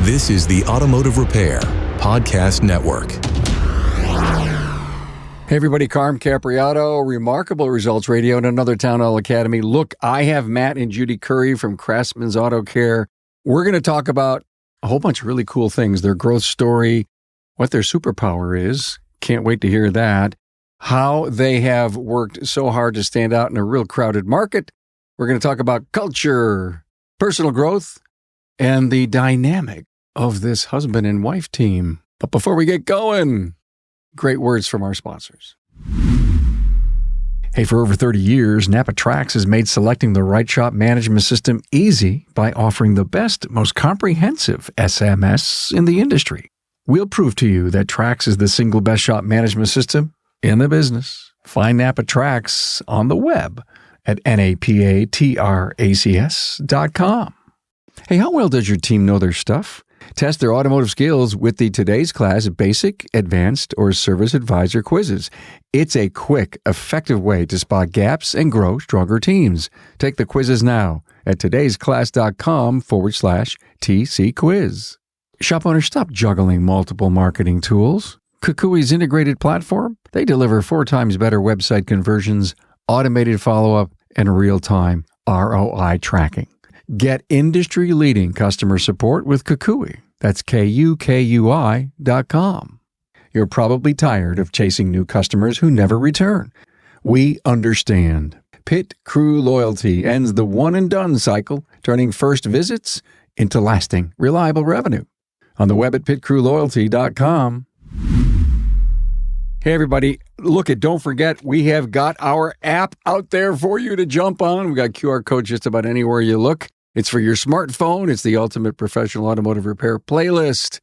This is the Automotive Repair Podcast Network. Hey everybody, Carm Capriotto, Remarkable Results Radio and another Town Hall Academy. Look, I have Matt and Judy Curry from Craftsman's Auto Care. We're going to talk about a whole bunch of really cool things, their growth story, what their superpower is. Can't wait to hear that. How they have worked so hard to stand out in a real crowded market. We're going to talk about culture, personal growth, and the dynamic of this husband and wife team. But before we get going, great words from our sponsors. Hey, for over 30 years, NAPA Trax has made selecting the right shop management system easy by offering the best, most comprehensive SMS in the industry. We'll prove to you that Trax is the single best shop management system in the business. Find NAPA Trax on the web at napatracs.com. Hey, how well does your team know their stuff? Test their automotive skills with the Today's Class Basic, Advanced, or Service Advisor quizzes. It's a quick, effective way to spot gaps and grow stronger teams. Take the quizzes now at todaysclass.com/TC quiz. Shop owners, stop juggling multiple marketing tools. KUKUI's integrated platform, they deliver 4 times better website conversions, automated follow-up, and real-time ROI tracking. Get industry-leading customer support with KUKUI. That's KUKUI.com. You're probably tired of chasing new customers who never return. We understand. Pit Crew Loyalty ends the one-and-done cycle, turning first visits into lasting, reliable revenue. On the web at pitcrewloyalty.com. Hey, everybody. Look, don't forget, we have got our app out there for you to jump on. We've got QR codes just about anywhere you look. It's for your smartphone. It's the Ultimate Professional Automotive Repair playlist.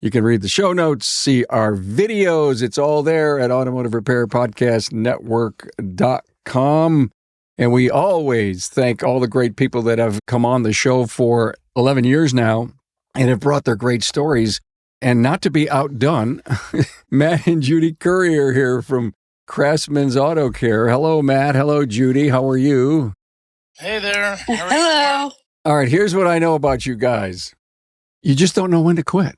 You can read the show notes, see our videos. It's all there at automotiverepairpodcastnetwork.com. And we always thank all the great people that have come on the show for 11 years now and have brought their great stories. And not to be outdone, Matt and Judy Curry are here from Craftsman's Auto Care. Hello, Matt. Hello, Judy. How are you? Hey there. Hello. All right, here's what I know about you guys. You just don't know when to quit.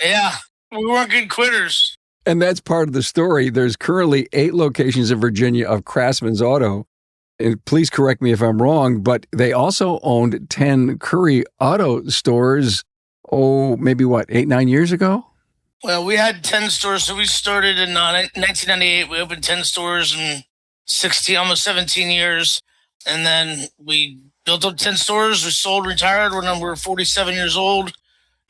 Yeah, we weren't good quitters. And that's part of the story. There's currently 8 locations in Virginia of Craftsman's Auto. And please correct me if I'm wrong, but they also owned 10 Curry Auto stores, maybe 8, 9 years ago? Well, we had 10 stores, so we started in 1998. We opened 10 stores in almost 17 years. And then we built up 10 stores. We sold, retired when we were 47 years old.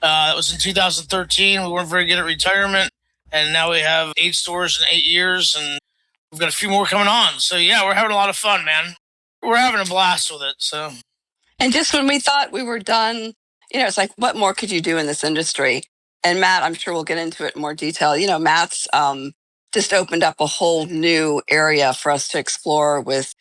It was in 2013. We weren't very good at retirement. And now we have 8 stores in 8 years, and we've got a few more coming on. So, yeah, we're having a lot of fun, man. We're having a blast with it. So, And just when we thought we were done, it's like, what more could you do in this industry? And Matt, I'm sure we'll get into it in more detail. Matt's just opened up a whole new area for us to explore with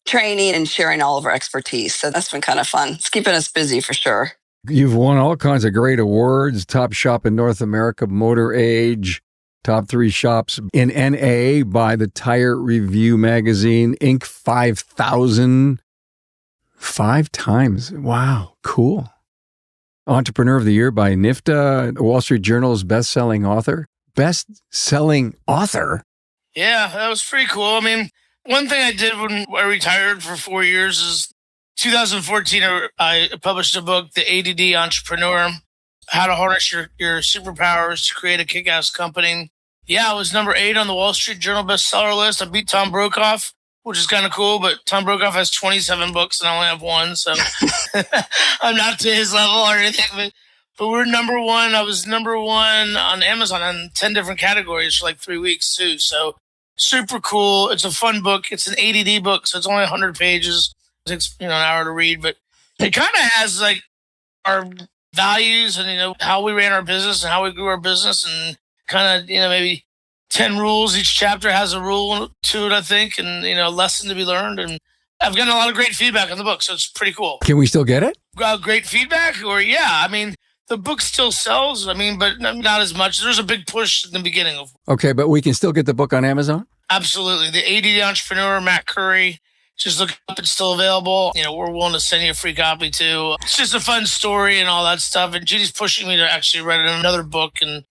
training and sharing all of our expertise. So that's been kind of fun. It's keeping us busy for sure. You've won all kinds of great awards. Top shop in North America, Motor Age. Top 3 shops in NA by the Tire Review magazine. Inc. 5000. 5 times. Wow, cool. Entrepreneur of the Year by NIFTA, Wall Street Journal's best-selling author. Best-selling author? Yeah, that was pretty cool. I mean, one thing I did when I retired for 4 years is 2014, I published a book, The ADD Entrepreneur, How to Harness Your Superpowers to Create a Kick-Ass Company. Yeah, I was number 8 on the Wall Street Journal bestseller list. I beat Tom Brokaw, which is kind of cool, but Tom Brokaw has 27 books and I only have 1, so I'm not to his level or anything, but we're number 1. I was number 1 on Amazon in 10 different categories for 3 weeks too, so super cool. It's a fun book. It's an ADD book, so it's only 100 pages. It takes an hour to read, but it kind of has our values and how we ran our business and how we grew our business, and kind of maybe 10 rules. Each chapter has a rule to it, I think, and a lesson to be learned. And I've gotten a lot of great feedback on the book, so it's pretty cool. Can we still get it? Great feedback, or the book still sells. But not as much. There's a big push in the beginning. Okay, but we can still get the book on Amazon? Absolutely. The ADD Entrepreneur, Matt Curry. just look up, it's still available. We're willing to send you a free copy too. It's just a fun story and all that stuff. And Judy's pushing me to actually write another book, and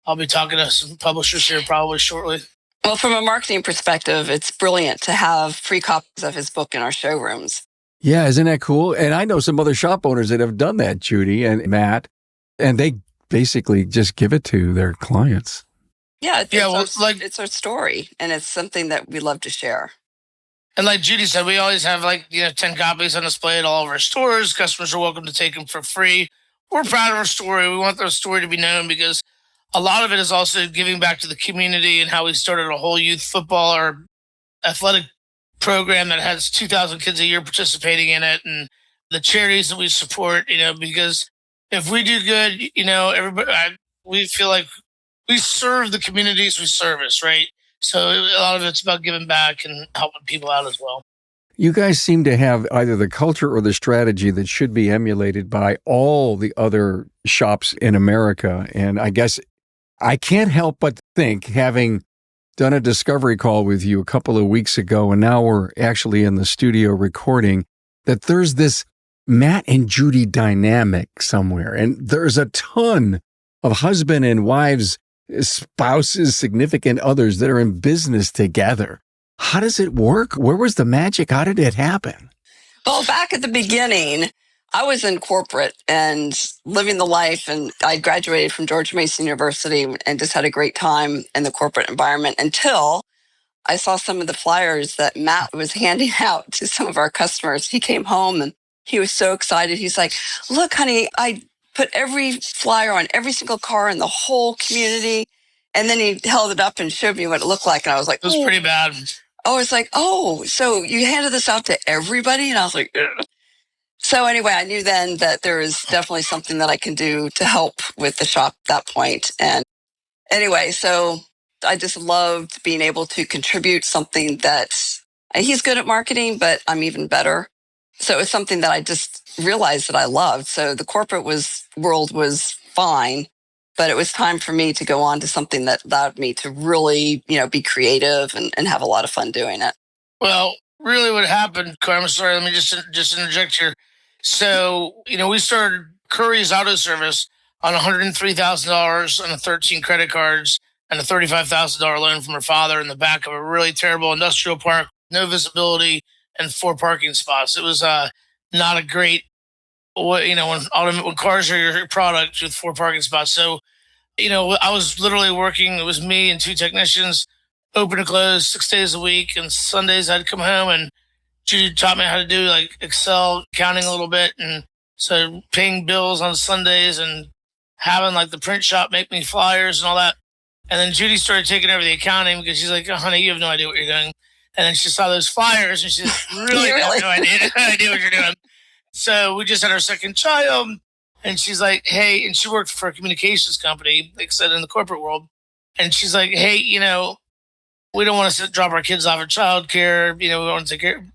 I'll be talking to some publishers here probably shortly. Well, from a marketing perspective, it's brilliant to have free copies of his book in our showrooms. Yeah, isn't that cool? And I know some other shop owners that have done that, Judy and Matt, and they basically just give it to their clients. Yeah, it's our story, and it's something that we love to share. And like Judy said, we always have 10 copies on display at all of our stores. Customers are welcome to take them for free. We're proud of our story. We want our story to be known because a lot of it is also giving back to the community and how we started a whole youth football or athletic program that has 2,000 kids a year participating in it, and the charities that we support, because if we do good, everybody, we feel like we serve the communities we service, right? So a lot of it's about giving back and helping people out as well. You guys seem to have either the culture or the strategy that should be emulated by all the other shops in America. And I guess I can't help but think, having done a discovery call with you a couple of weeks ago, and now we're actually in the studio recording, that there's this Matt and Judy dynamic somewhere. And there's a ton of husband and wives, spouses, significant others that are in business together. How does it work? Where was the magic? How did it happen? Well, back at the beginning, I was in corporate and living the life, and I graduated from George Mason University and just had a great time in the corporate environment until I saw some of the flyers that Matt was handing out to some of our customers. He came home and he was so excited. He's like, "Look, honey, I put every flyer on every single car in the whole community." And then he held it up and showed me what it looked like. And I was like, it was pretty bad. I was like, "Oh, so you handed this out to everybody?" And I was like, ugh. So anyway, I knew then that there is definitely something that I can do to help with the shop at that point. And anyway, so I just loved being able to contribute something that he's good at marketing, but I'm even better. So it's something that I just realized that I loved. So the corporate world was fine, but it was time for me to go on to something that allowed me to really, be creative and have a lot of fun doing it. Well, really what happened, Carm, sorry, let me just interject here. So, we started Curry's Auto Service on $103,000 on 13 credit cards and a $35,000 loan from her father in the back of a really terrible industrial park, no visibility, and 4 parking spots. It was not a great, when cars are your product with 4 parking spots. So, I was literally working, it was me and 2 technicians, open and close 6 days a week, and Sundays I'd come home and Judy taught me how to do Excel counting a little bit. And so paying bills on Sundays and having the print shop make me flyers and all that. And then Judy started taking over the accounting because she's like, "Oh, honey, you have no idea what you're doing." And then she saw those flyers and she's really have no idea what you're doing. So we just had our second child and she's like, "Hey," and she worked for a communications company, like I said, in the corporate world. And she's like, "Hey, we don't want to drop our kids off at childcare. We want to take care.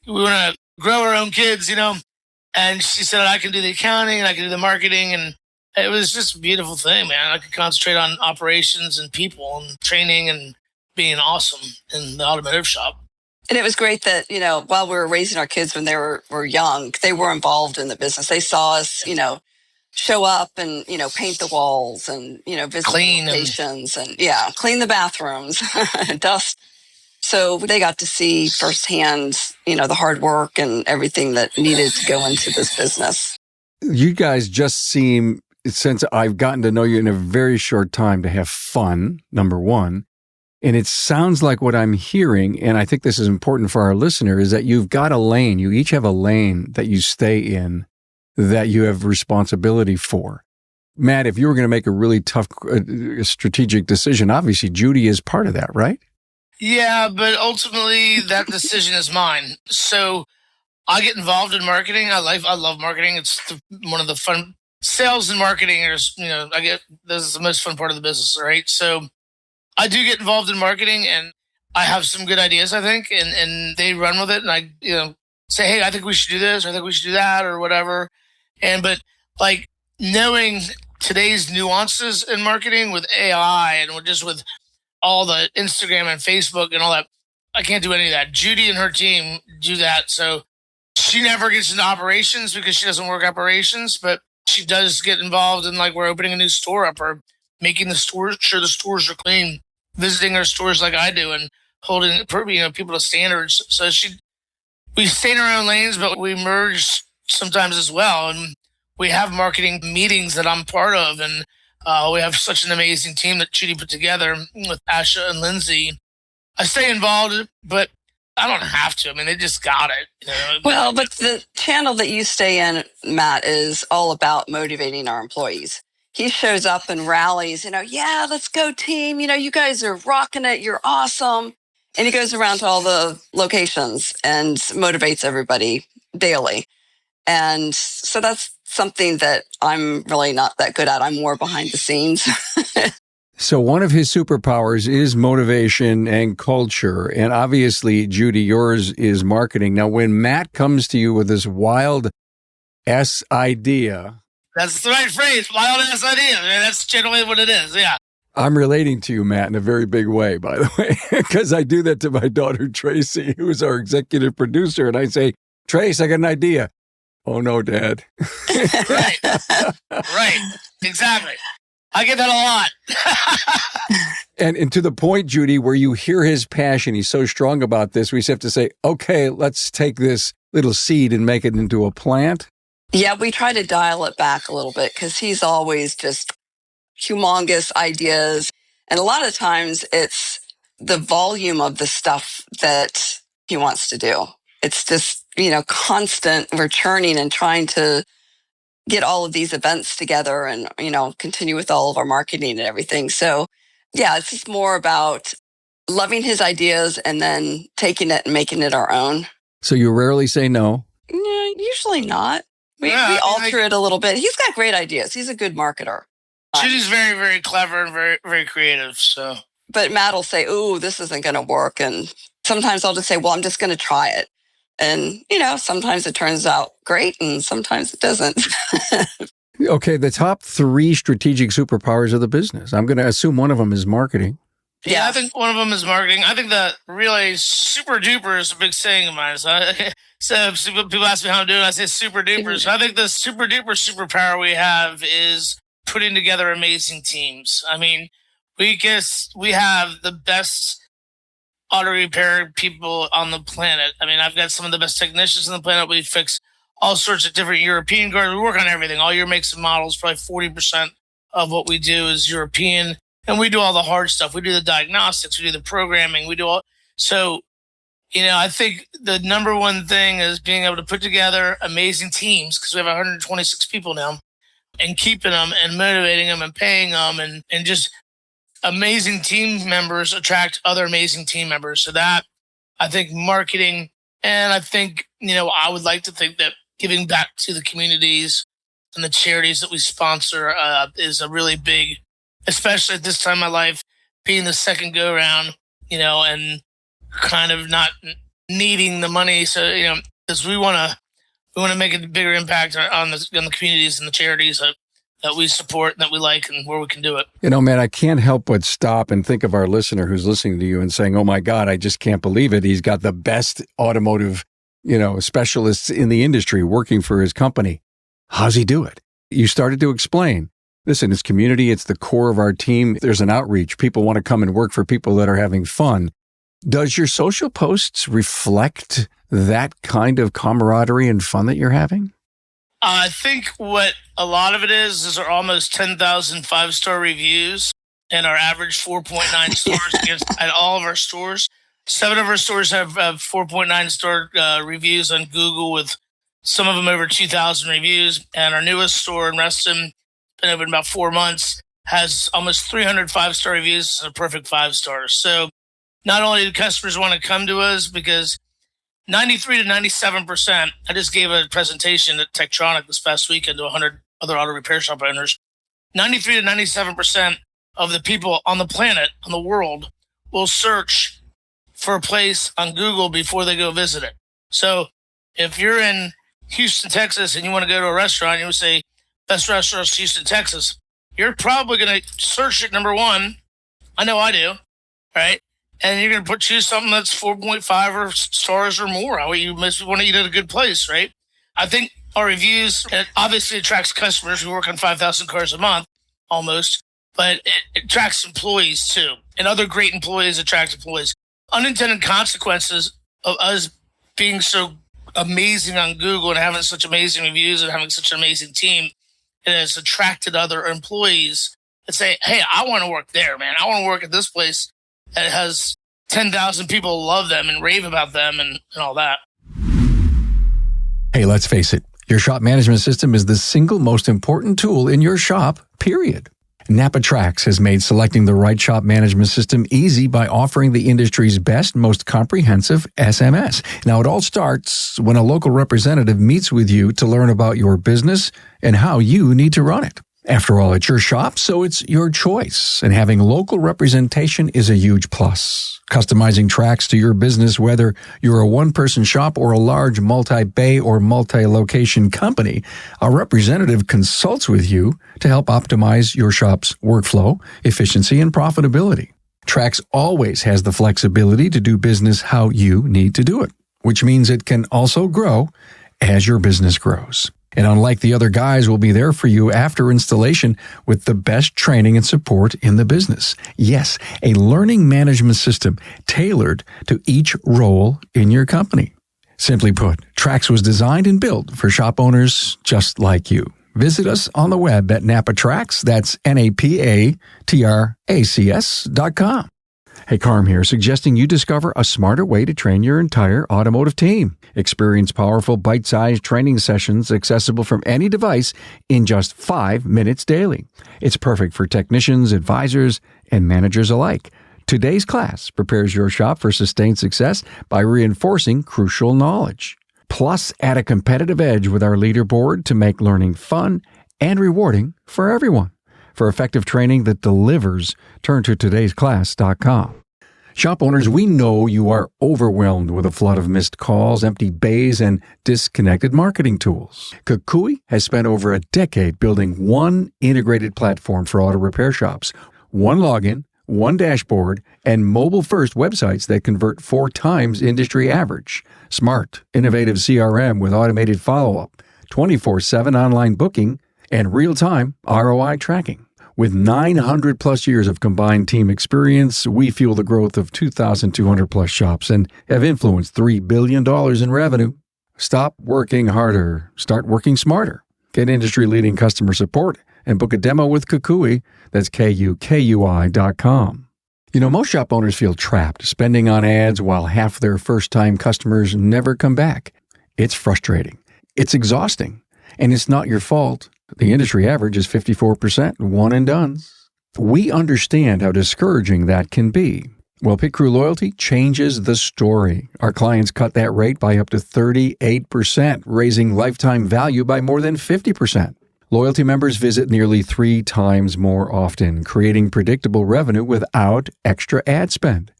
We want to grow our own kids, And she said, "I can do the accounting and I can do the marketing." And it was just a beautiful thing, man. I could concentrate on operations and people and training and being awesome in the automotive shop. And it was great that, while we were raising our kids when they were young, they were involved in the business. They saw us, show up and, paint the walls and, visit clean locations and clean the bathrooms, dust. So they got to see firsthand, the hard work and everything that needed to go into this business. You guys just seem, since I've gotten to know you in a very short time, to have fun, number one. And it sounds like what I'm hearing, and I think this is important for our listener, is that you've got a lane. You each have a lane that you stay in, that you have responsibility for. Matt, if you were going to make a really tough strategic decision, obviously Judy is part of that, right? Yeah, but ultimately that decision is mine. So I get involved in marketing. I love marketing. It's one of the fun sales and marketing. This is the most fun part of the business, right? So I do get involved in marketing, and I have some good ideas, I think, and they run with it. And I, say, "Hey, I think we should do this, or I think we should do that, or whatever." But knowing today's nuances in marketing with AI and just with all the Instagram and Facebook and all that, I can't do any of that. Judy and her team do that. So she never gets into operations because she doesn't work operations, but she does get involved in, like, we're opening a new store up or making the stores, sure the stores are clean, visiting our stores like I do and holding, people to standards. So we stay in our own lanes, but we merge sometimes as well. And we have marketing meetings that I'm part of. And we have such an amazing team that Judy put together with Asha and Lindsay. I stay involved, but I don't have to. I mean, they just got it. Well, but the channel that you stay in, Matt, is all about motivating our employees. He shows up and rallies, yeah, let's go team. You guys are rocking it. You're awesome. And he goes around to all the locations and motivates everybody daily. And so that's something that I'm really not that good at. I'm more behind the scenes. So one of his superpowers is motivation and culture. And obviously, Judy, yours is marketing. Now, when Matt comes to you with this wild S idea. That's the right phrase, wild S idea. That's generally what it is, yeah. I'm relating to you, Matt, in a very big way, by the way, because I do that to my daughter, Tracy, who is our executive producer. And I say, Trace, I got an idea. Oh, no, Dad. Right. Right. Exactly. I get that a lot. And to the point, Judy, where you hear his passion, he's so strong about this, we have to say, okay, let's take this little seed and make it into a plant. Yeah, we try to dial it back a little bit because he's always just humongous ideas. And a lot of times it's the volume of the stuff that he wants to do. It's just, constant. We're churning and trying to get all of these events together and, continue with all of our marketing and everything. So yeah, it's just more about loving his ideas and then taking it and making it our own. So you rarely say no? Yeah, usually not. We alter it a little bit. He's got great ideas. He's a good marketer. Judy's very, very clever and very, very creative. So, but Matt will say, "Ooh, this isn't going to work," and sometimes I'll just say, "Well, I'm just going to try it." And sometimes it turns out great, and sometimes it doesn't. Okay, the top 3 strategic superpowers of the business. I'm going to assume one of them is marketing. Yeah, I think one of them is marketing. I think that really super duper is a big saying of mine. So people ask me how I'm doing, I say super duper. So I think the super duper superpower we have is putting together amazing teams. I mean, we have the best auto repair people on the planet. I mean, I've got some of the best technicians on the planet. We fix all sorts of different European cars. We work on everything, all your makes and models. Probably 40% of what we do is European. And we do all the hard stuff. We do the diagnostics. We do the programming. We do all. So, I think the number one thing is being able to put together amazing teams, because we have 126 people now, and keeping them and motivating them and paying them and just amazing team members attract other amazing team members. So that, I think, marketing. And I think, I would like to think that giving back to the communities and the charities that we sponsor is a really big, especially at this time of my life, being the second go around, and kind of not needing the money. So, because we want to make a bigger impact on the communities and the charities that we support and that we like and where we can do it. Man, I can't help but stop and think of our listener who's listening to you and saying, oh my God, I just can't believe it. He's got the best automotive, specialists in the industry working for his company. How's he do it? You started to explain. Listen, it's community. It's the core of our team. There's an outreach. People want to come and work for people that are having fun. Does your social posts reflect that kind of camaraderie and fun that you're having? I think what a lot of it is our almost 10,000 5-star reviews and our average 4.9 stars at all of our stores. 7 of our stores have 4.9 star reviews on Google, with some of them over 2,000 reviews. And our newest store in Reston, been open about 4 months, has almost 300 5-star reviews and a perfect 5 stars. So not only do customers want to come to us, because 93 to 97%, I just gave a presentation at Tektronic this past weekend to 100 other auto repair shop owners. 93 to 97% of the people on the planet, on the world, will search for a place on Google before they go visit it. So if you're in Houston, Texas, and you want to go to a restaurant, you would say, best restaurants, Houston, Texas. You're probably going to search it number 1. I know I do, right? and you're going to choose something that's 4.5 or stars or more. You must want to eat at a good place, right? I think our reviews, it obviously attracts customers who work on 5,000 cars a month, almost, but it attracts employees too. And other great employees attract employees. Unintended consequences of us being so amazing on Google and having such amazing reviews and having such an amazing team, it has attracted other employees that say, hey, I want to work there, man. I want to work at this place that has 10,000 people love them and rave about them and all that. Hey, let's face it. Your shop management system is the single most important tool in your shop, period. NAPA Trax has made selecting the right shop management system easy by offering the industry's best, most comprehensive SMS. Now, it all starts when a local representative meets with you to learn about your business and how you need to run it. After all, it's your shop, so it's your choice, and having local representation is a huge plus. Customizing Trax to your business, whether you're a one-person shop or a large multi-bay or multi-location company, a representative consults with you to help optimize your shop's workflow, efficiency, and profitability. Trax always has the flexibility to do business how you need to do it, which means it can also grow as your business grows. And unlike the other guys, will be there for you after installation with the best training and support in the business. Yes, a learning management system tailored to each role in your company. Simply put, Trax was designed and built for shop owners just like you. Visit us on the web at NAPA Trax, that's NAPATRACS.com. Hey, Carm here, suggesting you discover a smarter way to train your entire automotive team. Experience powerful, bite-sized training sessions accessible from any device in just 5 minutes daily. It's perfect for technicians, advisors, and managers alike. Today's class prepares your shop for sustained success by reinforcing crucial knowledge. Plus, add a competitive edge with our leaderboard to make learning fun and rewarding for everyone. For effective training that delivers, turn to todaysclass.com. Shop owners, we know you are overwhelmed with a flood of missed calls, empty bays, and disconnected marketing tools. KUKUI has spent over a decade building one integrated platform for auto repair shops, one login, one dashboard, and mobile-first websites that convert 4 times industry average. Smart, innovative CRM with automated follow-up, 24/7 online booking, and real-time ROI tracking. With 900 plus years of combined team experience, we fuel the growth of 2,200 plus shops and have influenced $3 billion in revenue. Stop working harder. Start working smarter. Get industry-leading customer support and book a demo with KUKUI. That's KUKUI.com. You know, most shop owners feel trapped spending on ads while half their first-time customers never come back. It's frustrating. It's exhausting. And it's not your fault. The industry average is 54% one and dones. We understand how discouraging that can be. Well, Pit Crew Loyalty changes the story. Our clients cut that rate by up to 38%, raising lifetime value by more than 50%. Loyalty members visit nearly 3 times more often, creating predictable revenue without extra ad spend.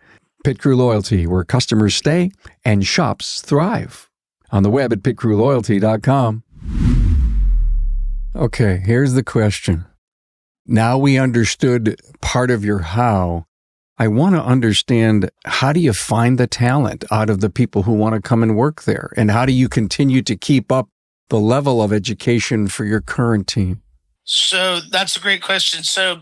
Pit Crew Loyalty, where customers stay and shops thrive. On the web at pitcrewloyalty.com. Okay, here's the question. Now we understood part of your how. I want to understand, how do you find the talent out of the people who want to come and work there? And how do you continue to keep up the level of education for your current team? So that's a great question. So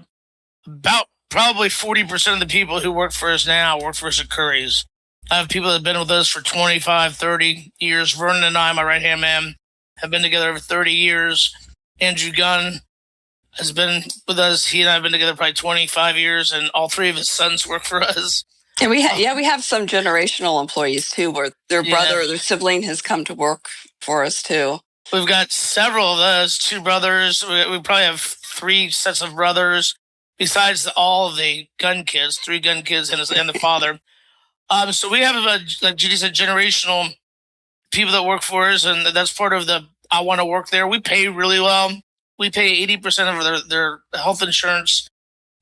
about probably 40% of the people who work for us now work for us at Curry's. I have people that have been with us for 25, 30 years. Vernon and I, my right-hand man, have been together over 30 years. Andrew Gunn has been with us. He and I have been together probably 25 years, and all 3 of his sons work for us. And we have some generational employees too, where their brother or their sibling has come to work for us too. We've got several of those, 2 brothers. We probably have 3 sets of brothers, besides all of the gun kids, 3 gun kids and the father. So we have, like Judy said, generational people that work for us, and that's part of the I want to work there. We pay really well. We pay 80% of their health insurance.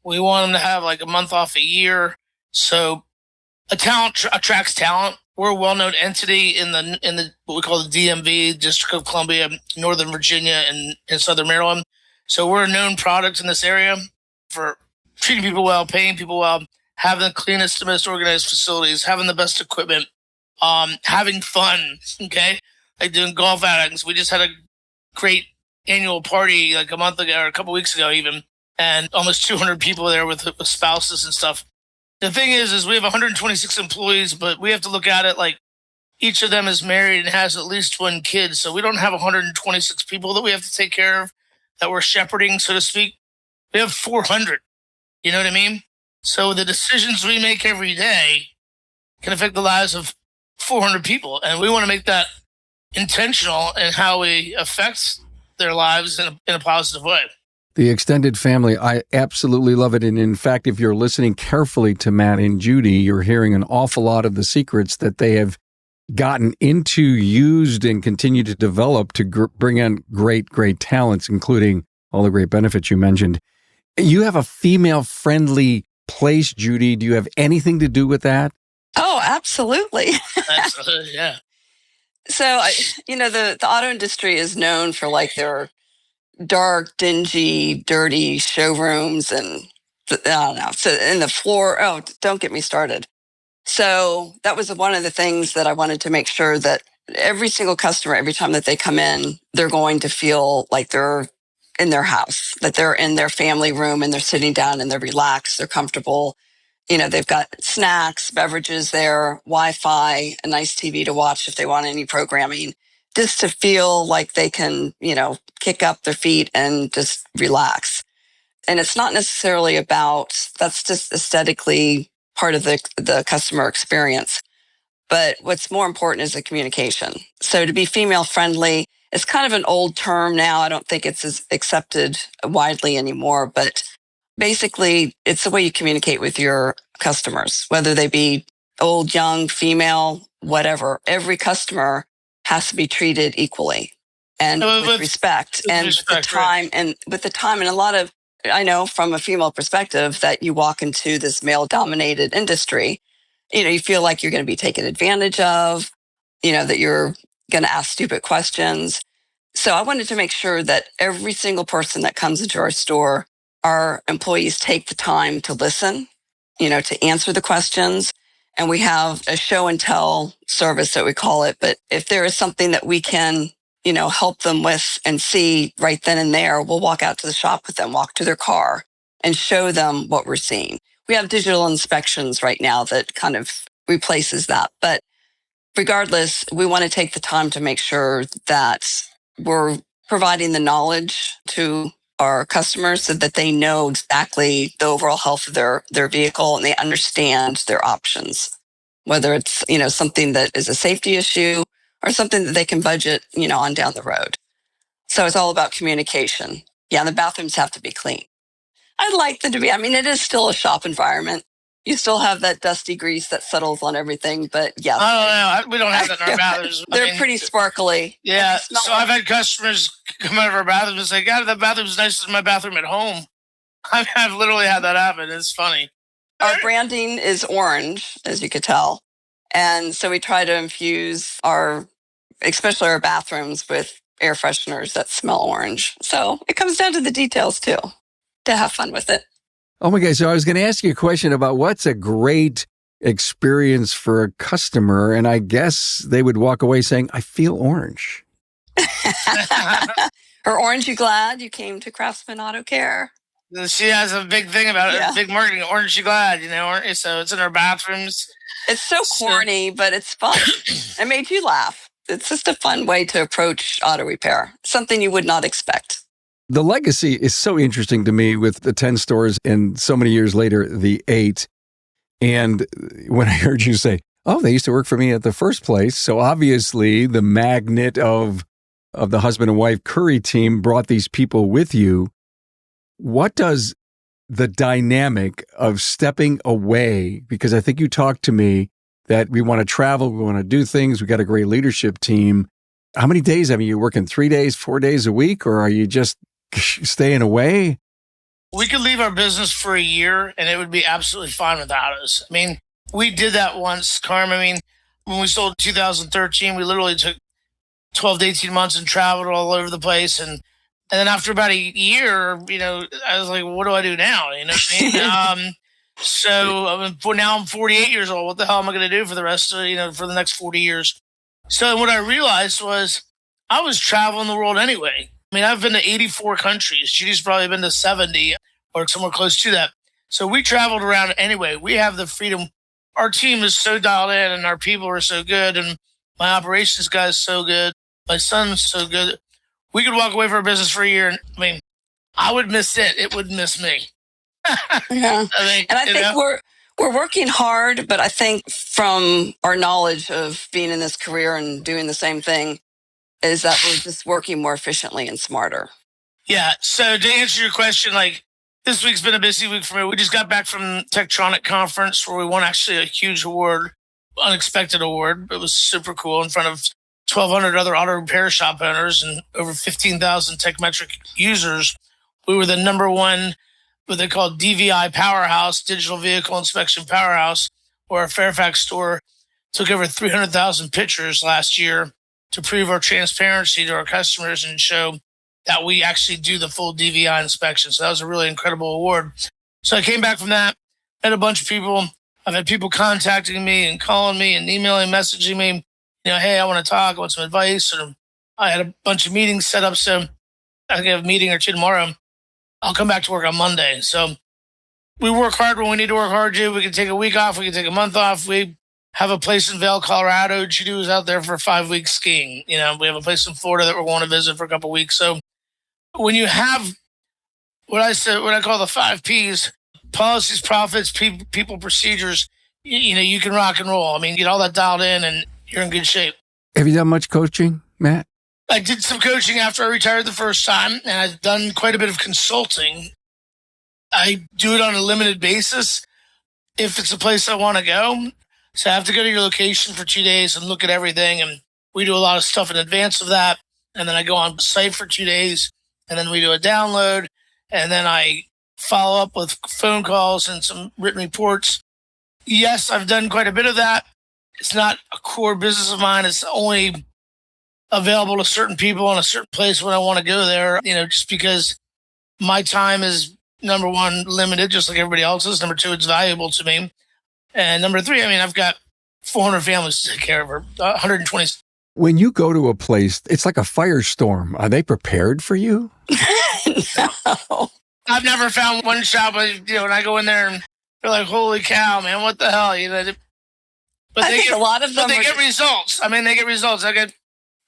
We want them to have like a month off a year. So a talent attracts talent. We're a well-known entity in the what we call the DMV, District of Columbia, Northern Virginia, and Southern Maryland. So we're a known product in this area for treating people well, paying people well, having the cleanest and most organized facilities, having the best equipment, having fun, okay? Like doing golf outings. We just had a great annual party like a month ago or a couple weeks ago even, and almost 200 people there with spouses and stuff. The thing is we have 126 employees, but we have to look at it like each of them is married and has at least one kid. So we don't have 126 people that we have to take care of, that we're shepherding, so to speak. We have 400. You know what I mean? So the decisions we make every day can affect the lives of 400 people. And we want to make that intentional in how we affect their lives in a positive way. The extended family, I absolutely love it. And in fact, if you're listening carefully to Matt and Judy, you're hearing an awful lot of the secrets that they have gotten into, used, and continue to develop to bring in great, great talents, including all the great benefits you mentioned. You have a female-friendly place, Judy. Do you have anything to do with that? Oh, absolutely. Absolutely, yeah. So, the auto industry is known for like their dark, dingy, dirty showrooms and I don't know. So, in the floor, don't get me started. So that was one of the things that I wanted to make sure that every single customer, every time that they come in, they're going to feel like they're in their house, that they're in their family room and they're sitting down and they're relaxed, they're comfortable. They've got snacks, beverages there, Wi-Fi, a nice TV to watch if they want any programming, just to feel like they can, kick up their feet and just relax. And it's not necessarily about, that's just aesthetically part of the customer experience. But what's more important is the communication. So to be female friendly, it's kind of an old term now. I don't think it's as accepted widely anymore, but basically it's the way you communicate with your customers, whether they be old, young, female, whatever. Every customer has to be treated equally and with respect and with the time, and a lot of, I know from a female perspective that you walk into this male dominated industry, you feel like you're going to be taken advantage of, that you're going to ask stupid questions. So I wanted to make sure that every single person that comes into our store, our employees take the time to listen, to answer the questions. And we have a show and tell service that we call it. But if there is something that we can, help them with and see right then and there, we'll walk out to the shop with them, walk to their car and show them what we're seeing. We have digital inspections right now that kind of replaces that. But regardless, we want to take the time to make sure that we're providing the knowledge to our customers so that they know exactly the overall health of their vehicle and they understand their options, whether it's, something that is a safety issue or something that they can budget, on down the road. So it's all about communication. Yeah, the bathrooms have to be clean. I'd like them to be. I mean, it is still a shop environment. You still have that dusty grease that settles on everything, but yes. I don't know. We don't have that in our bathrooms. They're pretty sparkly. Yeah. So I've had customers come out of our bathroom and say, God, that bathroom's nicer than my bathroom at home. I've literally had that happen. It's funny. Our branding is orange, as you could tell. And so we try to infuse especially our bathrooms with air fresheners that smell orange. So it comes down to the details too, to have fun with it. Oh my God. So I was going to ask you a question about what's a great experience for a customer. And I guess they would walk away saying, I feel orange. Or aren't you glad you came to Craftsman Auto Care? She has a big thing about it, big marketing. Aren't you glad? So it's in our bathrooms. It's so corny, but it's fun. It made you laugh. It's just a fun way to approach auto repair, something you would not expect. The legacy is so interesting to me with the 10 stores and so many years later, the 8. And when I heard you say, oh, they used to work for me at the first place. So obviously the magnet of the husband and wife Curry team brought these people with you. What does the dynamic of stepping away, because I think you talked to me that we want to travel, we want to do things, we got a great leadership team. How many days? I mean, you're working 3 days, 4 days a week, or are you just staying away? We could leave our business for a year and it would be absolutely fine without us. I mean, we did that once, Carm. I mean, when we sold in 2013, we literally took 12 to 18 months and traveled all over the place. And then after about a year, I was like, what do I do now? You know what I mean? So now I'm 48 years old. What the hell am I going to do for the rest of, for the next 40 years? So what I realized was I was traveling the world anyway. I mean, I've been to 84 countries. Judy's probably been to 70 or somewhere close to that. So we traveled around anyway. We have the freedom. Our team is so dialed in and our people are so good. And my operations guy is so good. My son's so good. We could walk away from our business for a year. And I would miss it. It would miss me. Yeah. I think we're working hard, but I think from our knowledge of being in this career and doing the same thing is that we're just working more efficiently and smarter. Yeah. So to answer your question, this week's been a busy week for me. We just got back from Tektronic conference where we won actually a huge award, unexpected award. It was super cool in front of 1,200 other auto repair shop owners and over 15,000 Techmetric users. We were the number one, what they call DVI powerhouse, digital vehicle inspection powerhouse, where our Fairfax store took over 300,000 pictures last year to prove our transparency to our customers and show that we actually do the full DVI inspection. So that was a really incredible award. So I came back from that, met a bunch of people. I've had people contacting me and calling me and emailing, messaging me, hey, I want to talk, I want some advice. And I had a bunch of meetings set up. So I think I have a meeting or two tomorrow. I'll come back to work on Monday. So we work hard when we need to work hard, Jude. We can take a week off. We can take a month off. We have a place in Vail, Colorado. Judy was out there for 5 weeks skiing. We have a place in Florida that we're going to visit for a couple of weeks. So when you have what I call the 5 Ps, policies, profits, people, procedures, you can rock and roll. Get all that dialed in and you're in good shape. Have you done much coaching, Matt? I did some coaching after I retired the first time, and I've done quite a bit of consulting. I do it on a limited basis if it's a place I want to go. So I have to go to your location for 2 days and look at everything, and we do a lot of stuff in advance of that. And then I go on site for 2 days, and then we do a download, and then I follow up with phone calls and some written reports. Yes, I've done quite a bit of that. It's not a core business of mine. It's only available to certain people in a certain place when I want to go there, just because my time is, number one, limited, just like everybody else's. Number two, it's valuable to me. And number three, I've got 400 families to take care of, or 120. When you go to a place, it's like a firestorm. Are they prepared for you? No. I've never found one shop, when I go in there and they're like, holy cow, man, what the hell? But I think a lot of them get results. They get results. I get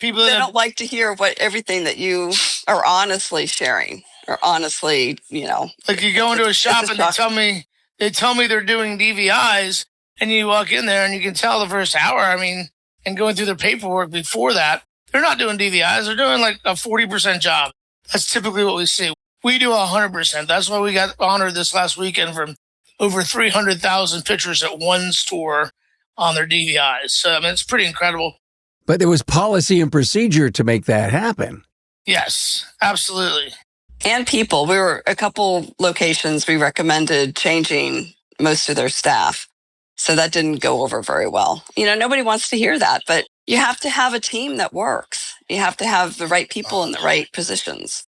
people that don't like to hear everything that you are honestly sharing or honestly, Like you go into a shop and they tell me they're doing DVIs, and you walk in there and you can tell the first hour, and going through their paperwork before that, they're not doing DVIs. They're doing like a 40% job. That's typically what we see. We do 100%. That's why we got honored this last weekend from over 300,000 pictures at one store on their DVIs. So, it's pretty incredible. But there was policy and procedure to make that happen. Yes, absolutely. And people. We were a couple locations we recommended changing most of their staff. So that didn't go over very well. Nobody wants to hear that, but you have to have a team that works. You have to have the right people in the right positions.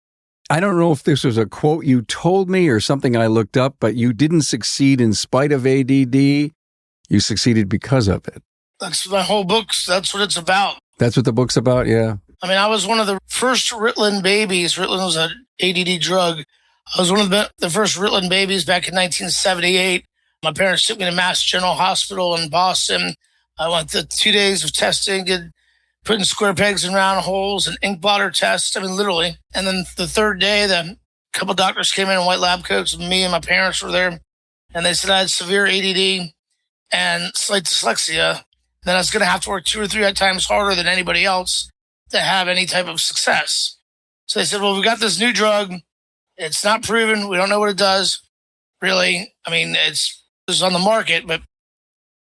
I don't know if this was a quote you told me or something I looked up, but you didn't succeed in spite of ADD. You succeeded because of it. That's my whole book. That's what it's about. That's what the book's about, yeah. I was one of the first Ritalin babies. Ritalin was an ADD drug. I was one of the first Ritalin babies back in 1978. My parents took me to Mass General Hospital in Boston. I went to 2 days of testing, putting square pegs in round holes and ink blotter tests. Literally. And then the third day, a couple doctors came in white lab coats, and me and my parents were there. And they said I had severe ADD and slight dyslexia. Then I was going to have to work 2 or 3 times harder than anybody else to have any type of success. So they said, well, we got this new drug. It's not proven. We don't know what it does, really. It's on the market, but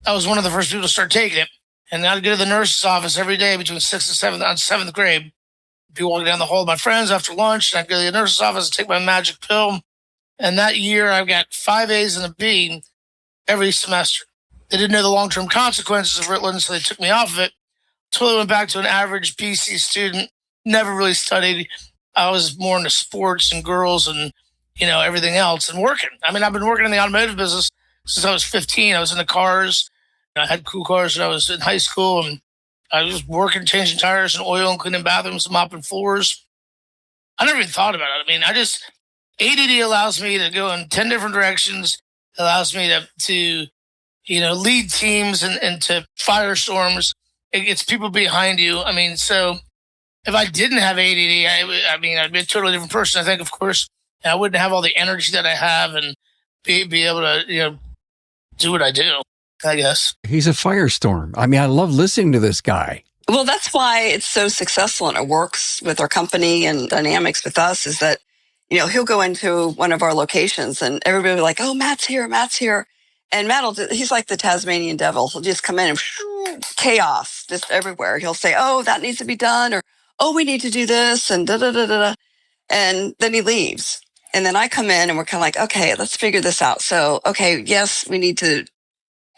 I was one of the first people to start taking it. And I'd go to the nurse's office every day between 6th and 7th, on 7th grade. Be walking down the hall with my friends after lunch, and I'd go to the nurse's office and take my magic pill. And that year, I got 5 A's and a B every semester. They didn't know the long-term consequences of Ritalin, so they took me off of it. Totally went back to an average BC student. Never really studied. I was more into sports and girls and, everything else and working. I've been working in the automotive business since I was 15. I was in the cars. I had cool cars when I was in high school, and I was working, changing tires and oil and cleaning bathrooms and mopping floors. I never even thought about it. I mean, ADD allows me to go in 10 different directions, allows me to lead teams and to firestorms. It gets people behind you. I mean, so if I didn't have ADD, I'd be a totally different person. I think, of course, and I wouldn't have all the energy that I have and be able to, do what I do, I guess. He's a firestorm. I mean, I love listening to this guy. Well, that's why it's so successful and it works with our company and dynamics with us is that, he'll go into one of our locations and everybody will be like, oh, Matt's here. And he's like the Tasmanian devil. He'll just come in and chaos just everywhere. He'll say, oh, that needs to be done, or, oh, we need to do this, and da-da-da-da-da. And then he leaves. And then I come in and we're kind of like, okay, let's figure this out. So, okay, yes, we need to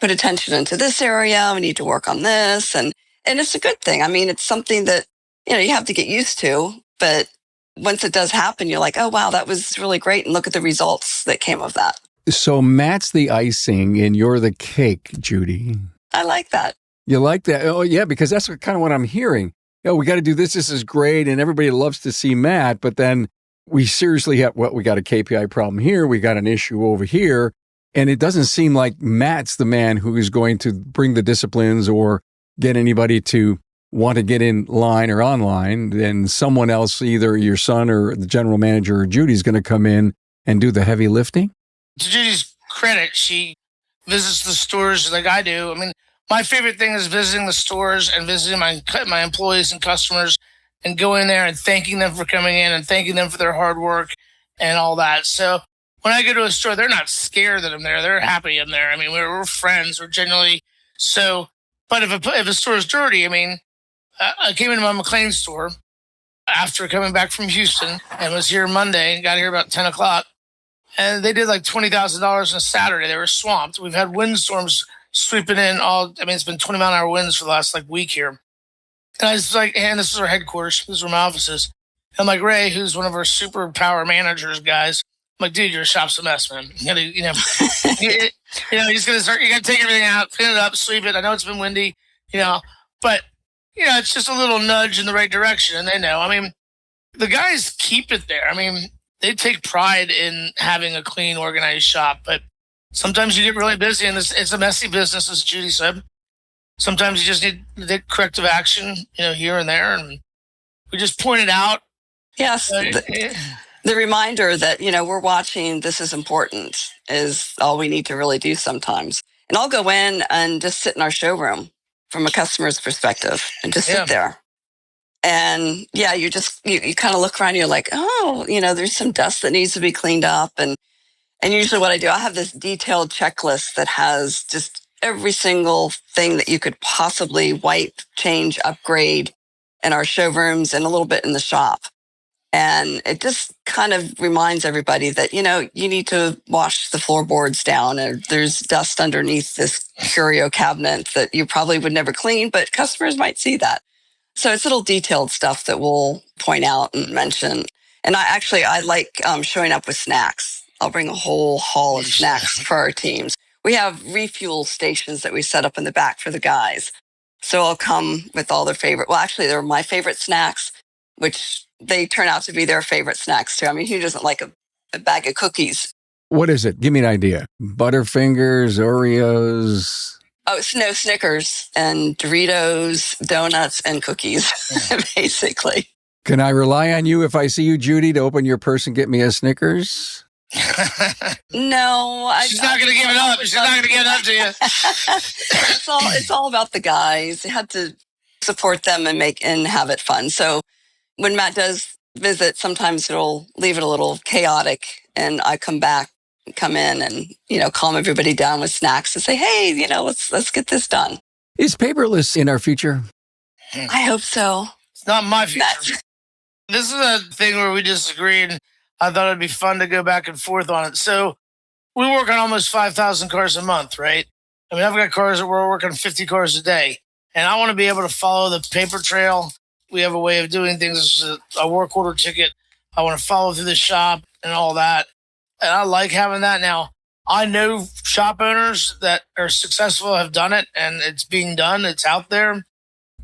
put attention into this area. We need to work on this. And it's a good thing. I mean, it's something that, you have to get used to. But once it does happen, you're like, oh, wow, that was really great. And look at the results that came of that. So Matt's the icing and you're the cake, Judy. I like that. You like that? Oh, yeah, because that's kind of what I'm hearing. We got to do this. This is great. And everybody loves to see Matt. But then we seriously we got a KPI problem here. We got an issue over here. And it doesn't seem like Matt's the man who is going to bring the disciplines or get anybody to want to get in line or online. Then someone else, either your son or the general manager or Judy, is going to come in and do the heavy lifting. To Judy's credit, she visits the stores like I do. I mean, my favorite thing is visiting the stores and visiting my employees and customers and going there and thanking them for coming in and thanking them for their hard work and all that. So when I go to a store, they're not scared that I'm there. They're happy I'm there. I mean, we're friends. We're generally so. But if a store is dirty, I mean, I came into my McLean store after coming back from Houston and was here Monday. Got here about 10 o'clock. And they did like $20,000 on a Saturday. They were swamped. We've had windstorms sweeping in it's been 20-mile-an-hour winds for the last week here. And I was like, and this is our headquarters. These are my offices. And I'm like, Ray, who's one of our super power managers guys. I'm like, dude, your shop's a mess, man. You gotta, you're just gonna start. You gotta take everything out, clean it up, sweep it. I know it's been windy, but it's just a little nudge in the right direction, and they know. I mean, the guys keep it there. I mean, they take pride in having a clean, organized shop, but sometimes you get really busy, and it's a messy business, as Judy said. Sometimes you just need to take corrective action, here and there, and we just point it out. Yes. The reminder that, we're watching, this is important, is all we need to really do sometimes. And I'll go in and just sit in our showroom from a customer's perspective and just sit there. And you kind of look around and you're like, oh, there's some dust that needs to be cleaned up. And usually what I do, I have this detailed checklist that has just every single thing that you could possibly wipe, change, upgrade in our showrooms and a little bit in the shop. And it just kind of reminds everybody that, you need to wash the floorboards down, or there's dust underneath this curio cabinet that you probably would never clean, but customers might see that. So it's little detailed stuff that we'll point out and mention. And I like showing up with snacks. I'll bring a whole haul of snacks for our teams. We have refuel stations that we set up in the back for the guys. So I'll come with all their favorite. Well, actually, they're my favorite snacks, which they turn out to be their favorite snacks too. I mean, who doesn't like a bag of cookies? What is it? Give me an idea. Butterfingers, Oreos. Oh, no, Snickers and Doritos, donuts, and cookies, basically. Can I rely on you if I see you, Judy, to open your purse and get me a Snickers? No. She's not going to give it up. She's not going to give it up to you. It's all about the guys. You have to support them and have it fun. So when Matt does visit, sometimes it'll leave it a little chaotic, and I come in and, calm everybody down with snacks and say, hey, let's get this done. Is paperless in our future? I hope so. It's not my future. This is a thing where we disagree, and I thought it'd be fun to go back and forth on it. So we work on almost 5,000 cars a month, right? I mean, I've got cars that we're working 50 cars a day, and I want to be able to follow the paper trail. We have a way of doing things, a work order ticket. I want to follow through the shop and all that. And I like having that. Now, I know shop owners that are successful, have done it, and it's being done. It's out there.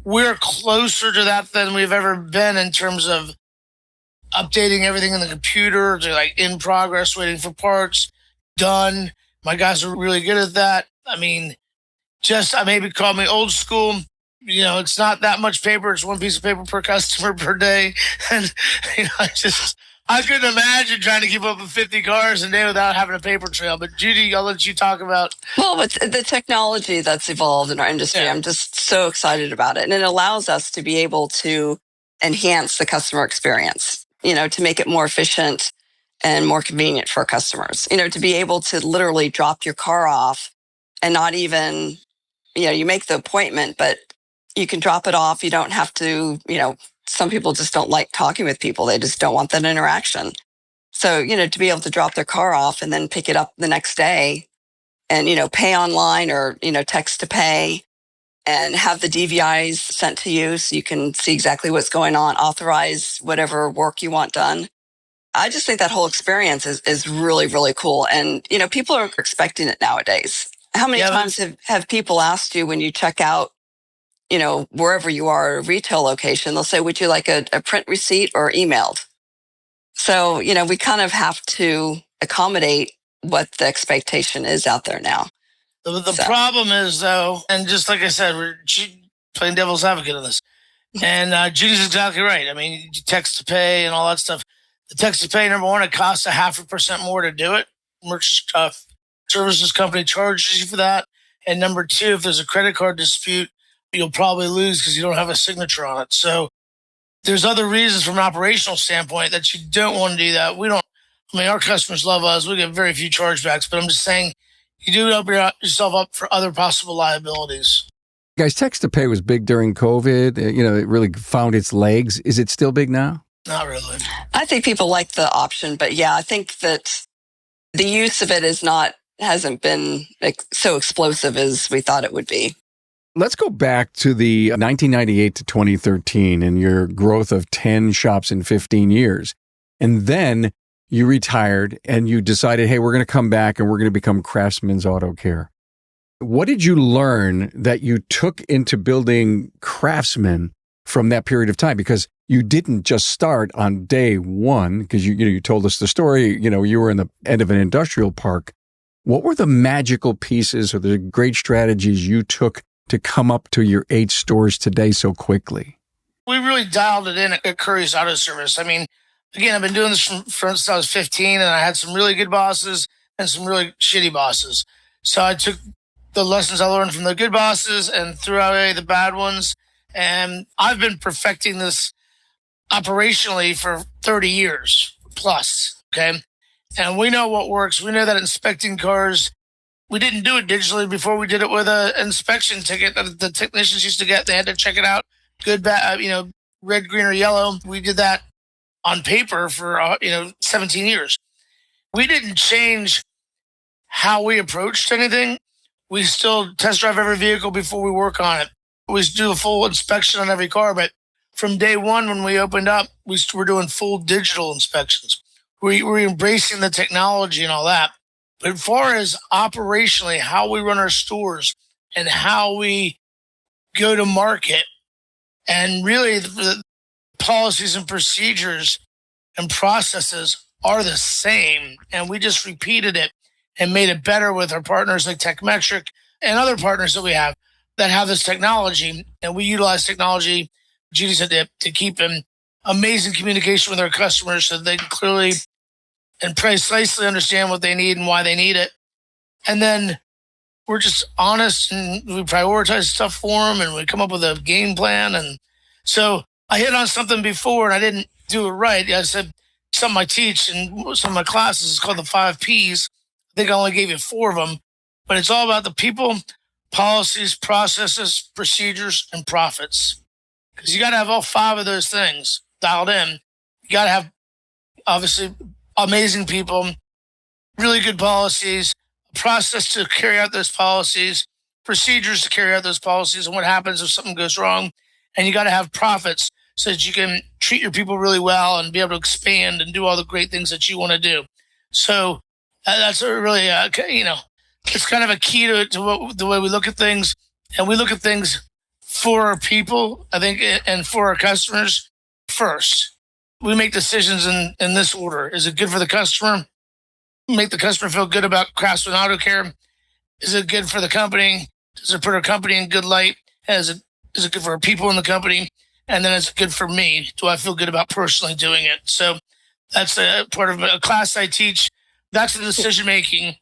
We're closer to that than we've ever been in terms of updating everything in the computer to like in progress, waiting for parts, done. My guys are really good at that. I mean, I maybe call me old school. It's not that much paper. It's one piece of paper per customer per day. And, I couldn't imagine trying to keep up with 50 cars a day without having a paper trail. But Judy, I'll let you talk about. Well, but the technology that's evolved in our industry, I'm just so excited about it. And it allows us to be able to enhance the customer experience, to make it more efficient and more convenient for our customers, to be able to literally drop your car off and not even, you make the appointment, but you can drop it off. You don't have to, some people just don't like talking with people. They just don't want that interaction. So, to be able to drop their car off and then pick it up the next day and, pay online or, text to pay and have the DVIs sent to you so you can see exactly what's going on, authorize whatever work you want done. I just think that whole experience is really, really cool. And, people are expecting it nowadays. How many times have people asked you when you check out, wherever you are, a retail location, they'll say, would you like a print receipt or emailed? So, we kind of have to accommodate what the expectation is out there now. The problem is, though, and just like I said, we're playing devil's advocate on this. And Judy's exactly right. I mean, text to pay and all that stuff. The text to pay, number one, it costs 0.5% more to do it. Merchant services company charges you for that. And number two, if there's a credit card dispute, you'll probably lose because you don't have a signature on it. So there's other reasons from an operational standpoint that you don't want to do that. Our customers love us. We get very few chargebacks, but I'm just saying you do open yourself up for other possible liabilities. Guys, text to pay was big during COVID. It really found its legs. Is it still big now? Not really. I think people like the option, but yeah, I think that the use of it hasn't been so explosive as we thought it would be. Let's go back to the 1998 to 2013 and your growth of 10 shops in 15 years. And then you retired and you decided, hey, we're going to come back and we're going to become Craftsman's Auto Care. What did you learn that you took into building Craftsman from that period of time? Because you didn't just start on day one, because you told us the story, you were in the end of an industrial park. What were the magical pieces or the great strategies you took to come up to your 8 stores today so quickly? We really dialed it in at Curry's Auto Service. I mean, again, I've been doing this since I was 15, and I had some really good bosses and some really shitty bosses. So I took the lessons I learned from the good bosses and threw away the bad ones. And I've been perfecting this operationally for 30 years plus, okay? And we know what works. We know that inspecting cars, we didn't do it digitally before. We did it with an inspection ticket that the technicians used to get. They had to check it out, good, bad, red, green, or yellow. We did that on paper for 17 years. We didn't change how we approached anything. We still test drive every vehicle before we work on it. We do a full inspection on every car, but from day one when we opened up, we were doing full digital inspections. We're embracing the technology and all that. But as far as operationally, how we run our stores and how we go to market, and really the policies and procedures and processes are the same. And we just repeated it and made it better with our partners like TechMetric and other partners that we have that have this technology. And we utilize technology, Judy said, to keep an amazing communication with our customers so they can clearly and precisely understand what they need and why they need it. And then we're just honest and we prioritize stuff for them and we come up with a game plan. And so I hit on something before and I didn't do it right. I said something I teach in some of my classes is called the 5 Ps. I think I only gave you 4 of them, but it's all about the people, policies, processes, procedures, and profits. Because you got to have all 5 of those things dialed in. You got to have, obviously, amazing people, really good policies, a process to carry out those policies, procedures to carry out those policies, and what happens if something goes wrong. And you got to have profits so that you can treat your people really well and be able to expand and do all the great things that you want to do. So That's a really, it's kind of a key to the way we look at things. And we look at things for our people, I think, and for our customers first. We make decisions in this order. Is it good for the customer? Make the customer feel good about Craftsman Auto Care. Is it good for the company? Does it put our company in good light? Is it good for our people in the company? And then is it good for me? Do I feel good about personally doing it? So that's a part of a class I teach. That's the decision-making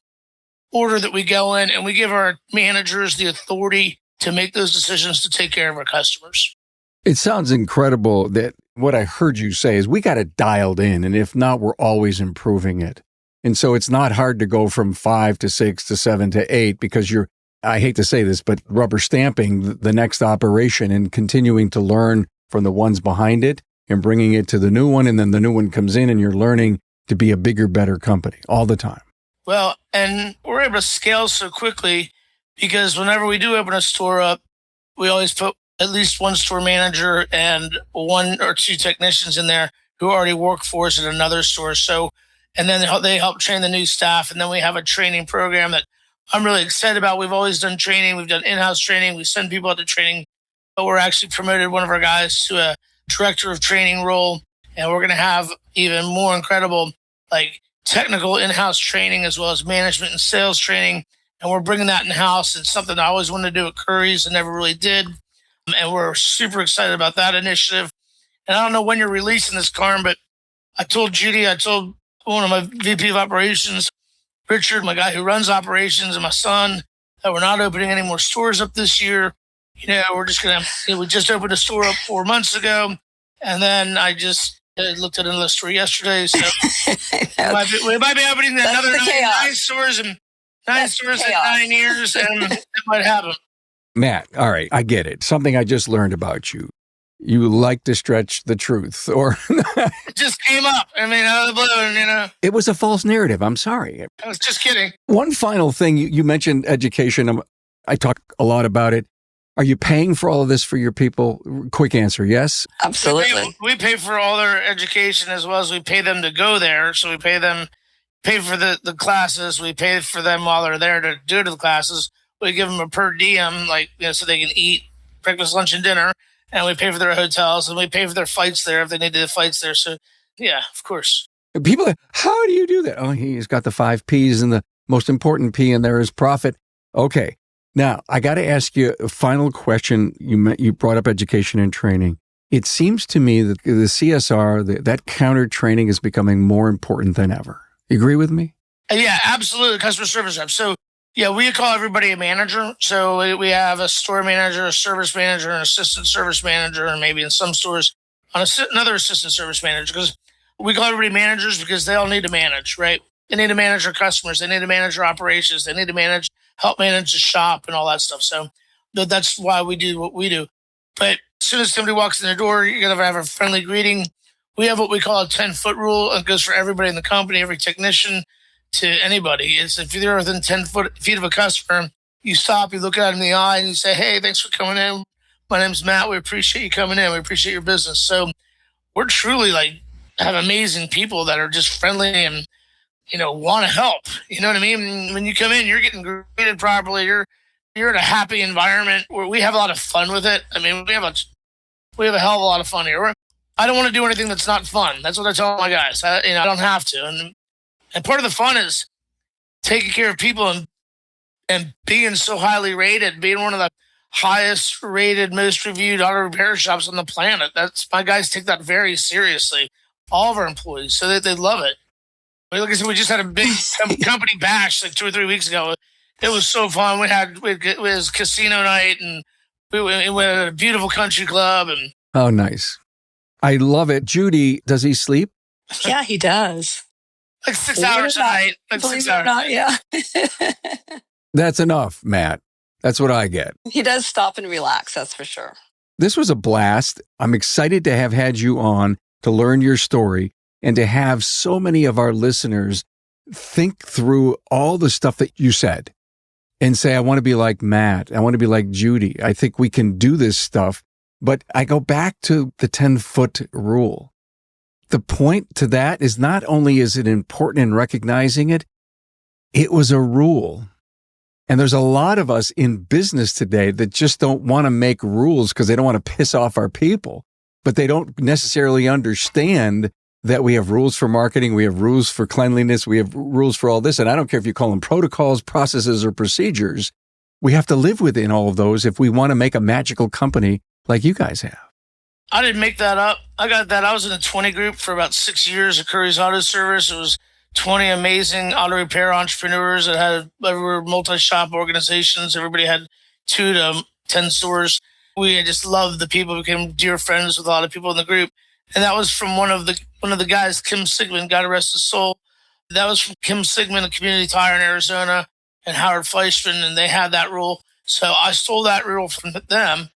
order that we go in, and we give our managers the authority to make those decisions to take care of our customers. It sounds incredible that what I heard you say is we got it dialed in, and if not, we're always improving it. And so it's not hard to go from 5 to 6 to 7 to 8 because you're, I hate to say this, but rubber stamping the next operation and continuing to learn from the ones behind it and bringing it to the new one. And then the new one comes in and you're learning to be a bigger, better company all the time. Well, and we're able to scale so quickly because whenever we do open a store up, we always put at least one store manager and 1 or 2 technicians in there who already work for us at another store. So, and then they help train the new staff. And then we have a training program that I'm really excited about. We've always done training. We've done in-house training. We send people out to training, but we're actually promoted one of our guys to a director of training role. And we're going to have even more incredible, technical in-house training as well as management and sales training. And we're bringing that in-house. It's something I always wanted to do at Curry's and never really did. And we're super excited about that initiative. And I don't know when you're releasing this, Carm, but I told Judy, I told one of my VP of operations, Richard, my guy who runs operations, and my son, that we're not opening any more stores up this year. We're just going to, we just opened a store up 4 months ago. And then I just looked at another store yesterday. So we might be opening another 9 stores and 9 stores in 9 years, and it might happen. Matt, all right, I get it. Something I just learned about you. You like to stretch the truth, or it just came up. I mean, out of the blue, It was a false narrative. I'm sorry. I was just kidding. One final thing, you mentioned education. I talk a lot about it. Are you paying for all of this for your people? Quick answer, yes? Absolutely. We pay for all their education as well as we pay them to go there. So we pay for the classes. We pay for them while they're there to do the classes. We give them a per diem, so they can eat breakfast, lunch, and dinner. And we pay for their hotels, and we pay for their flights there if they need the flights there. So, yeah, of course. People, how do you do that? Oh, he's got the 5 Ps, and the most important P in there is profit. Okay. Now, I got to ask you a final question. You brought up education and training. It seems to me that the CSR, that counter training is becoming more important than ever. You agree with me? Yeah, absolutely. Customer service rep. So, yeah, we call everybody a manager. So we have a store manager, a service manager, an assistant service manager, and maybe in some stores another assistant service manager. Because we call everybody managers because they all need to manage, right? They need to manage their customers. They need to manage their operations. They need to help manage the shop and all that stuff. So that's why we do what we do. But as soon as somebody walks in the door, you're going to have a friendly greeting. We have what we call a 10-foot rule. It goes for everybody in the company, every technician, to anybody. It's if you're within 10 feet of a customer, you stop, you look at them in the eye, and you say, "Hey, thanks for coming in. My name's Matt. We appreciate you coming in. We appreciate your business." So we're truly have amazing people that are just friendly and, want to help. You know what I mean? When you come in, you're getting greeted properly. You're in a happy environment where we have a lot of fun with it. I mean, we have a hell of a lot of fun here. I don't want to do anything that's not fun. That's what I tell my guys. I don't have to. And part of the fun is taking care of people and being so highly rated, being one of the highest rated, most reviewed auto repair shops on the planet. My guys take that very seriously. All of our employees, so they love it. Like I said, we just had a big company bash 2 or 3 weeks ago. It was so fun. It was casino night, and we went to a beautiful country club. And oh, nice! I love it. Judy, does he sleep? Yeah, he does. 6 hours a night. Believe it or not, yeah. That's enough, Matt. That's what I get. He does stop and relax, that's for sure. This was a blast. I'm excited to have had you on to learn your story and to have so many of our listeners think through all the stuff that you said and say, I want to be like Matt. I want to be like Judy. I think we can do this stuff. But I go back to the 10-foot rule. The point to that is not only is it important in recognizing it, it was a rule. And there's a lot of us in business today that just don't want to make rules because they don't want to piss off our people, but they don't necessarily understand that we have rules for marketing, we have rules for cleanliness, we have rules for all this. And I don't care if you call them protocols, processes, or procedures. We have to live within all of those if we want to make a magical company like you guys have. I didn't make that up. I got that. I was in a 20 group for about 6 years at Curry's Auto Service. It was 20 amazing auto repair entrepreneurs that had multi-shop organizations. Everybody had 2 to 10 stores. We just loved the people, became dear friends with a lot of people in the group. And that was from one of the guys, Kim Sigmund, God rest his soul. That was from Kim Sigmund, a community tire in Arizona, and Howard Fleischman, and they had that rule. So I stole that rule from them.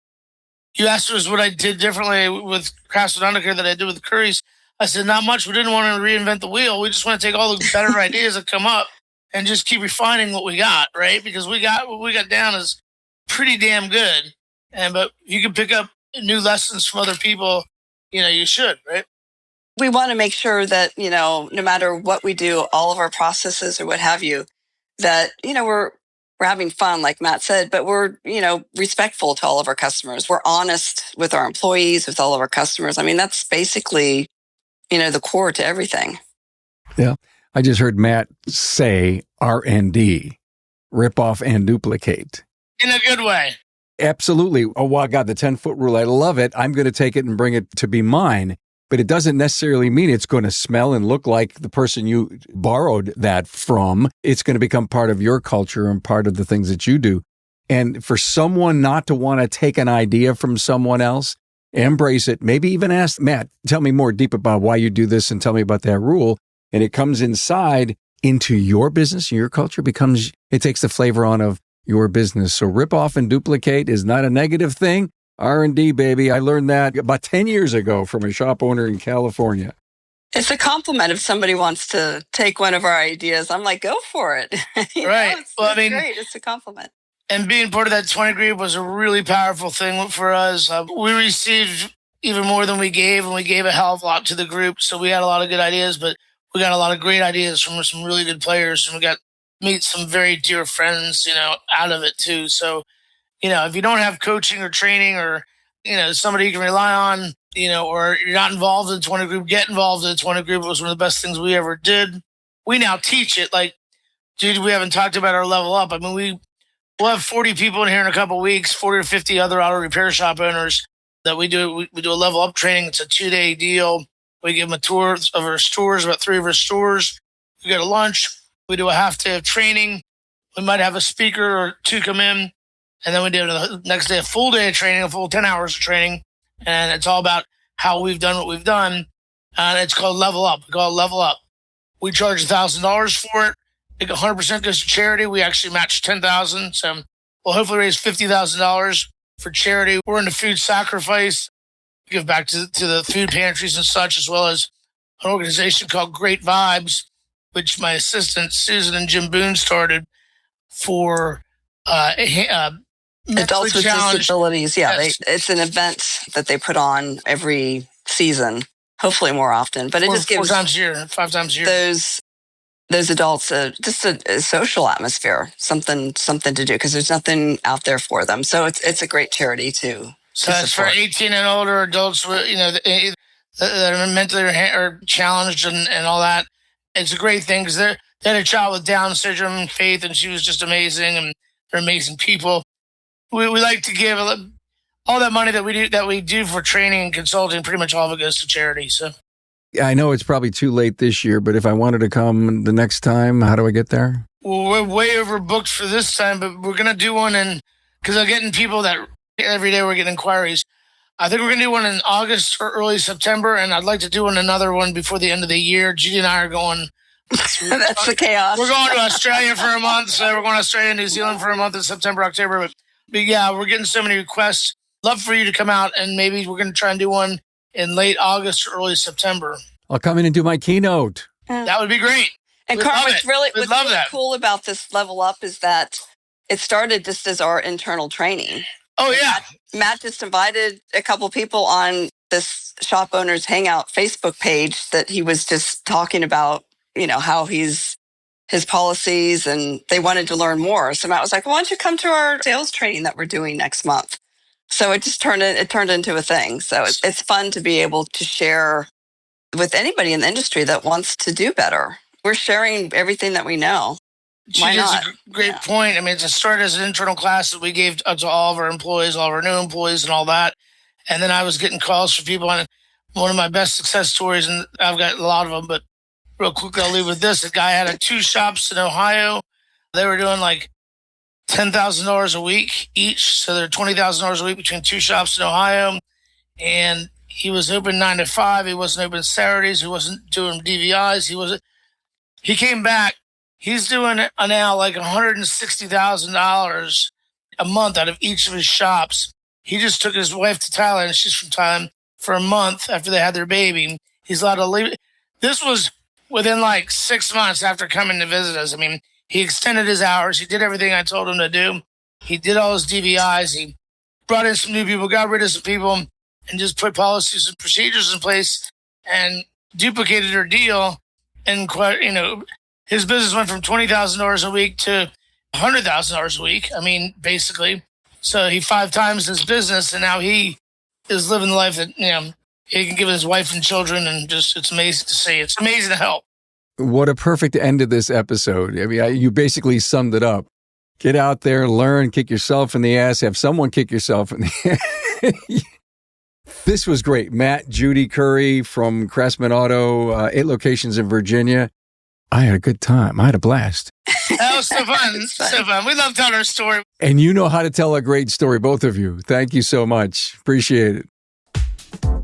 You asked us what I did differently with Craftsman Undercare that I did with Curry's. I said, not much. We didn't want to reinvent the wheel. We just want to take all the better ideas that come up and just keep refining what we got, right? Because what we got down is pretty damn good. But you can pick up new lessons from other people, you should, right? We want to make sure that, no matter what we do, all of our processes or what have you, that, we're having fun, like Matt said, but we're, respectful to all of our customers. We're honest with our employees, with all of our customers. I mean, that's basically, the core to everything. Yeah. I just heard Matt say R&D, rip off and duplicate. In a good way. Absolutely. Oh, wow, God, the 10-foot rule. I love it. I'm going to take it and bring it to be mine. But it doesn't necessarily mean it's going to smell and look like the person you borrowed that from. It's going to become part of your culture and part of the things that you do. And for someone not to want to take an idea from someone else, embrace it, maybe even ask, Matt, tell me more deep about why you do this and tell me about that rule. And it comes inside into your business, your culture it takes the flavor on of your business. So rip off and duplicate is not a negative thing. R&D, baby. I learned that about 10 years ago from a shop owner in California. It's a compliment if somebody wants to take one of our ideas. I'm like, go for it. Right. It's great. It's a compliment. And being part of that 20 group was a really powerful thing for us. We received even more than we gave, and we gave a hell of a lot to the group. So we had a lot of good ideas, but we got a lot of great ideas from some really good players, and we got meet some very dear friends, out of it too. So, if you don't have coaching or training or, somebody you can rely on, or you're not involved in the 20 group, get involved in the 20 group. It was one of the best things we ever did. We now teach it. Like, dude, we haven't talked about our level up. I mean, we'll have 40 people in here in a couple of weeks, 40 or 50 other auto repair shop owners that we do. We do a level up training. It's a 2-day deal. We give them a tour of our stores, about 3 of our stores. We go to lunch. We do a half day of training. We might have a speaker or 2 come in. And then we do the next day a full day of training, a full 10 hours of training. And it's all about how we've done what we've done. And it's called Level Up. We call it Level Up. We charge $1,000 for it. 100% goes to charity. We actually match $10,000. So we'll hopefully raise $50,000 for charity. We're into food sacrifice. We give back to the food pantries and such, as well as an organization called Great Vibes, which my assistants, Susan and Jim Boone, started for adults with disabilities. Yeah, yes. It's an event that they put on every season, hopefully more often. But it just gives 5 times a year. Those adults just a social atmosphere, something to do, because there's nothing out there for them. So it's a great charity too. So it's for 18 and older adults, that are mentally or challenged and all that. It's a great thing because they had a child with Down syndrome, Faith, and she was just amazing, and they're amazing people. We like to give all that money that we do for training and consulting. Pretty much all of it goes to charity. So I know it's probably too late this year, but if I wanted to come the next time, how do I get there? Well, we're way overbooked for this time, but we're gonna do one because I'm getting people that every day we're getting inquiries. I think we're going to do one in August or early September, and I'd like to do another one before the end of the year. Judy and I are going. That's the chaos. We're going to Australia for a month, so we're going to Australia and New Zealand for a month in September, October. But yeah, we're getting so many requests. Love for you to come out, and maybe we're going to try and do one in late August or early September. I'll come in and do my keynote. That would be great. And Carm, what's really cool about this Level Up is that it started just as our internal training. Oh, yeah. Matt just invited a couple people on this Shop Owners Hangout Facebook page that he was just talking about, how he's his policies, and they wanted to learn more. So Matt was like, why don't you come to our sales training that we're doing next month? So it just turned into a thing. So it's fun to be able to share with anybody in the industry that wants to do better. We're sharing everything that we know. Why not? That's a great point. I mean, it started as an internal class that we gave to all of our employees, all of our new employees and all that. And then I was getting calls from people. And one of my best success stories, and I've got a lot of them, but real quick, I'll leave with this. A guy had 2 shops in Ohio. They were doing like $10,000 a week each. So they're $20,000 a week between 2 shops in Ohio. And he was open 9 to 5. He wasn't open Saturdays. He wasn't doing DVIs. He came back. He's doing now like $160,000 a month out of each of his shops. He just took his wife to Thailand. She's from Thailand for a month after they had their baby. He's allowed to leave. This was within like 6 months after coming to visit us. I mean, he extended his hours. He did everything I told him to do. He did all his DVIs. He brought in some new people, got rid of some people, and just put policies and procedures in place and duplicated her deal. And his business went from $20,000 a week to $100,000 a week. I mean, basically. So he 5 times his business, and now he is living the life that, he can give his wife and children, and just, it's amazing to see. It's amazing to help. What a perfect end to this episode. I mean, you basically summed it up. Get out there, learn, kick yourself in the ass, have someone kick yourself in the ass. This was great. Matt, Judy Curry from Craftsman Auto, 8 locations in Virginia. I had a good time. I had a blast. That was so fun. So fun. We love telling our story. And you know how to tell a great story, both of you. Thank you so much. Appreciate it.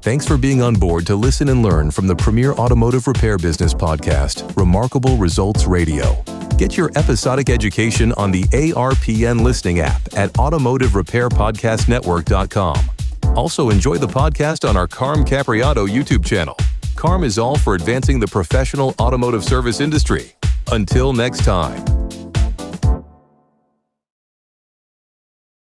Thanks for being on board to listen and learn from the premier automotive repair business podcast, Remarkable Results Radio. Get your episodic education on the ARPN listening app at automotiverepairpodcastnetwork.com. Also enjoy the podcast on our Carm Capriotto YouTube channel. Carm is all for advancing the professional automotive service industry. Until next time.